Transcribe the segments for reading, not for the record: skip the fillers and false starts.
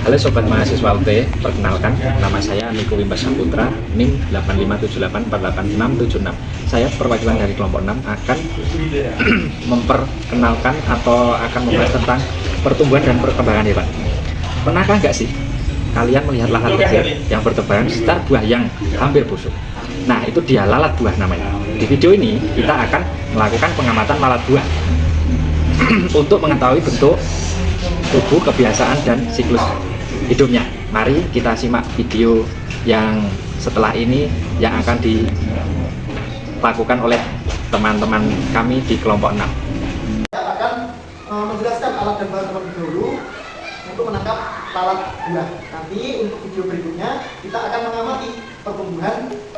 Halo Sobat Mahasiswa UT, perkenalkan nama saya Niko Wimba Saputra, NIM 857848676. Saya perwakilan dari kelompok 6 akan memperkenalkan atau akan membahas tentang pertumbuhan dan perkembangan hewan. Pernahkah nggak sih kalian melihat lalat kecil yang bertebaran sekitar buah yang hampir busuk? Nah, itu dia lalat buah namanya. Di video ini kita akan melakukan pengamatan lalat buah untuk mengetahui bentuk tubuh, kebiasaan, dan siklus hidupnya. Mari kita simak video yang setelah ini yang akan dilakukan oleh teman-teman kami di kelompok 6. Saya akan menjelaskan alat dan bahan terlebih dahulu untuk menangkap lalat buah. Nanti untuk video berikutnya kita akan mengamati pertumbuhan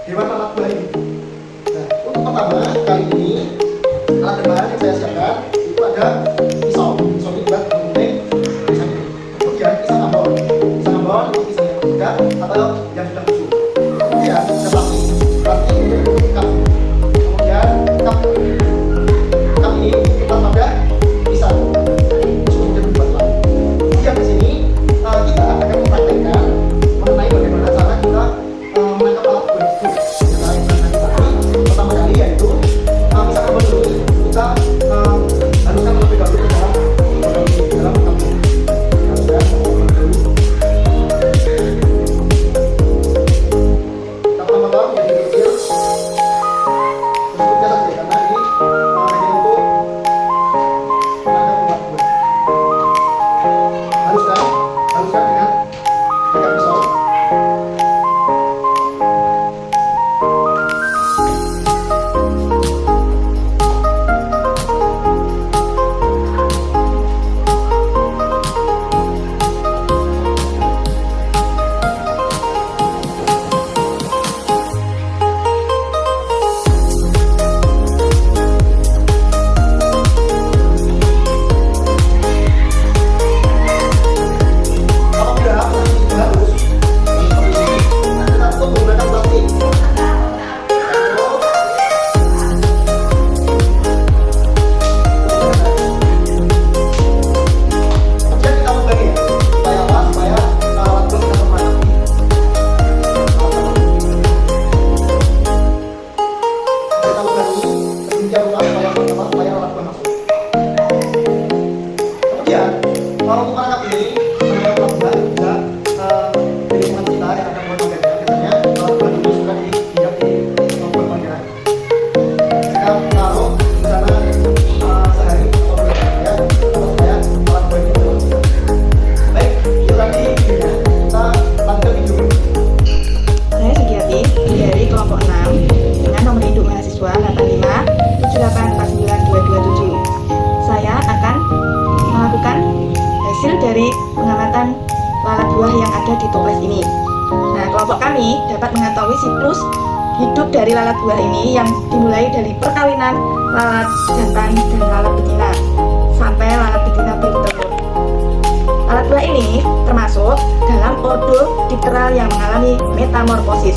hewan lalat buah ini. Nah, untuk pertama kali ini alat dan bahan yang saya siapkan itu ada pisau ini buat menggunting pisang ini. Kemudian pisang ambon untuk pisang yang muda atau yang sudah busuk. Kemudian ada plastik ini untuk ikan. Kemudian kap ini kita pada pisang. Kemudian dibuat lagi. Kemudian di sini kita akan mempraktekkan mengenai bagaimana cara kita menangkap alat buah itu. Pertama kali yaitu pisang ambon ini kita haluskan terlebih dahulu ke dalam tabung. Kita potong menjadi kecil. Bentuknya saja karena ini hanya untuk menangkap ulat buah. Haluskan dengan pisau. Kalau untuk menangkap ini, menangkap lalat buah juga dari teman kita yang akan buat kontennya. Biasanya lalat buah ini suka diinjak di buat kontennya. Kita taruh di sana sehari atau dua hari ya, supaya lalat buah ini terus. Baik, itu tadi videonya. Kita lanjutkan video berikutnya. Saya Sugiati dari kelompok 6 dengan nomor induk mahasiswa 8578492227. Saya akan melakukan hasil dari pengamatan lalat buah yang ada di toples ini. Nah, kelompok kami dapat mengetahui siklus hidup dari lalat buah ini yang dimulai dari perkawinan lalat jantan dan lalat betina sampai lalat betina bertelur. Lalat buah ini termasuk dalam ordo dipteral yang mengalami metamorfosis.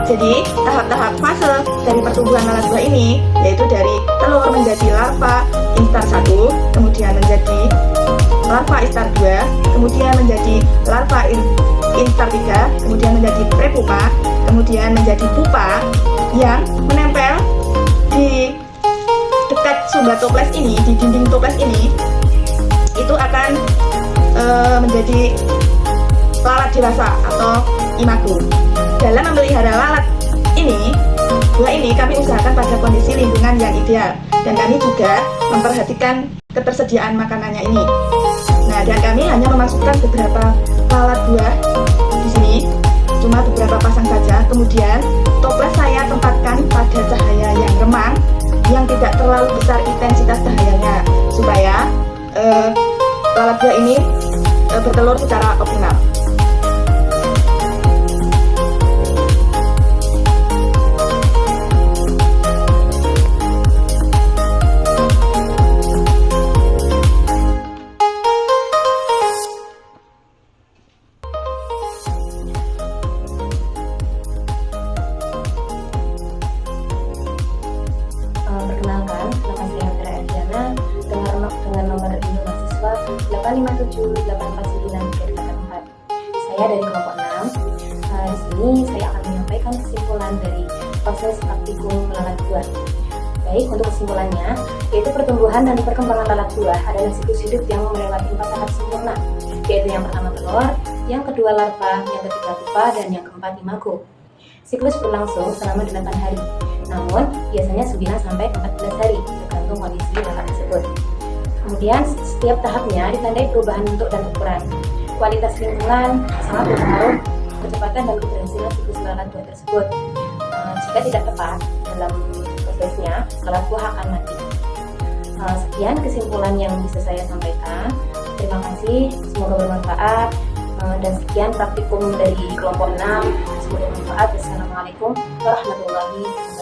Jadi, tahap-tahap fase dari pertumbuhan lalat buah ini yaitu dari telur menjadi larva instar 1, kemudian menjadi larva instar 2, kemudian menjadi larva instar 3, kemudian menjadi prepupa, kemudian menjadi pupa yang menempel di dekat sumber toples ini, di dinding toples ini, itu akan menjadi lalat dewasa atau imago. Dalam memelihara lalat ini, buah ini kami usahakan pada kondisi lingkungan yang ideal, dan kami juga memperhatikan ketersediaan makanannya ini. Nah, dan kami hanya memasukkan beberapa lalat buah di sini, cuma beberapa pasang saja. Kemudian toples saya tempatkan pada cahaya yang remang, yang tidak terlalu besar intensitas cahayanya, supaya lalat buah ini bertelur secara optimal. Perkenalkan, nama saya Andra Ardiana dengan nomor induk mahasiswa 857849. Saya dari kelompok 6. Di sini saya akan menyampaikan kesimpulan dari proses praktikum lalat buah. Baik, untuk kesimpulannya, yaitu pertumbuhan dan perkembangan lalat buah adalah siklus hidup yang melewati 4 tahap sempurna, yaitu yang pertama telur, yang kedua larva, yang ketiga pupa, dan yang keempat imago. Siklus berlangsung selama 8 hari, namun biasanya 9-14 hari, tergantung kondisi lalat tersebut. Kemudian, setiap tahapnya ditandai perubahan bentuk dan ukuran. Kualitas lingkungan sangat berpengaruh kecepatan dan keberhasilan siklus lalat buah tersebut. Jika tidak tepat dalam prosesnya, lalat buah akan mati. Sekian kesimpulan yang bisa saya sampaikan. Terima kasih, semoga bermanfaat. Dan sekian praktikum dari kelompok 6. Semoga bermanfaat. Wassalamualaikum warahmatullahi wabarakatuh.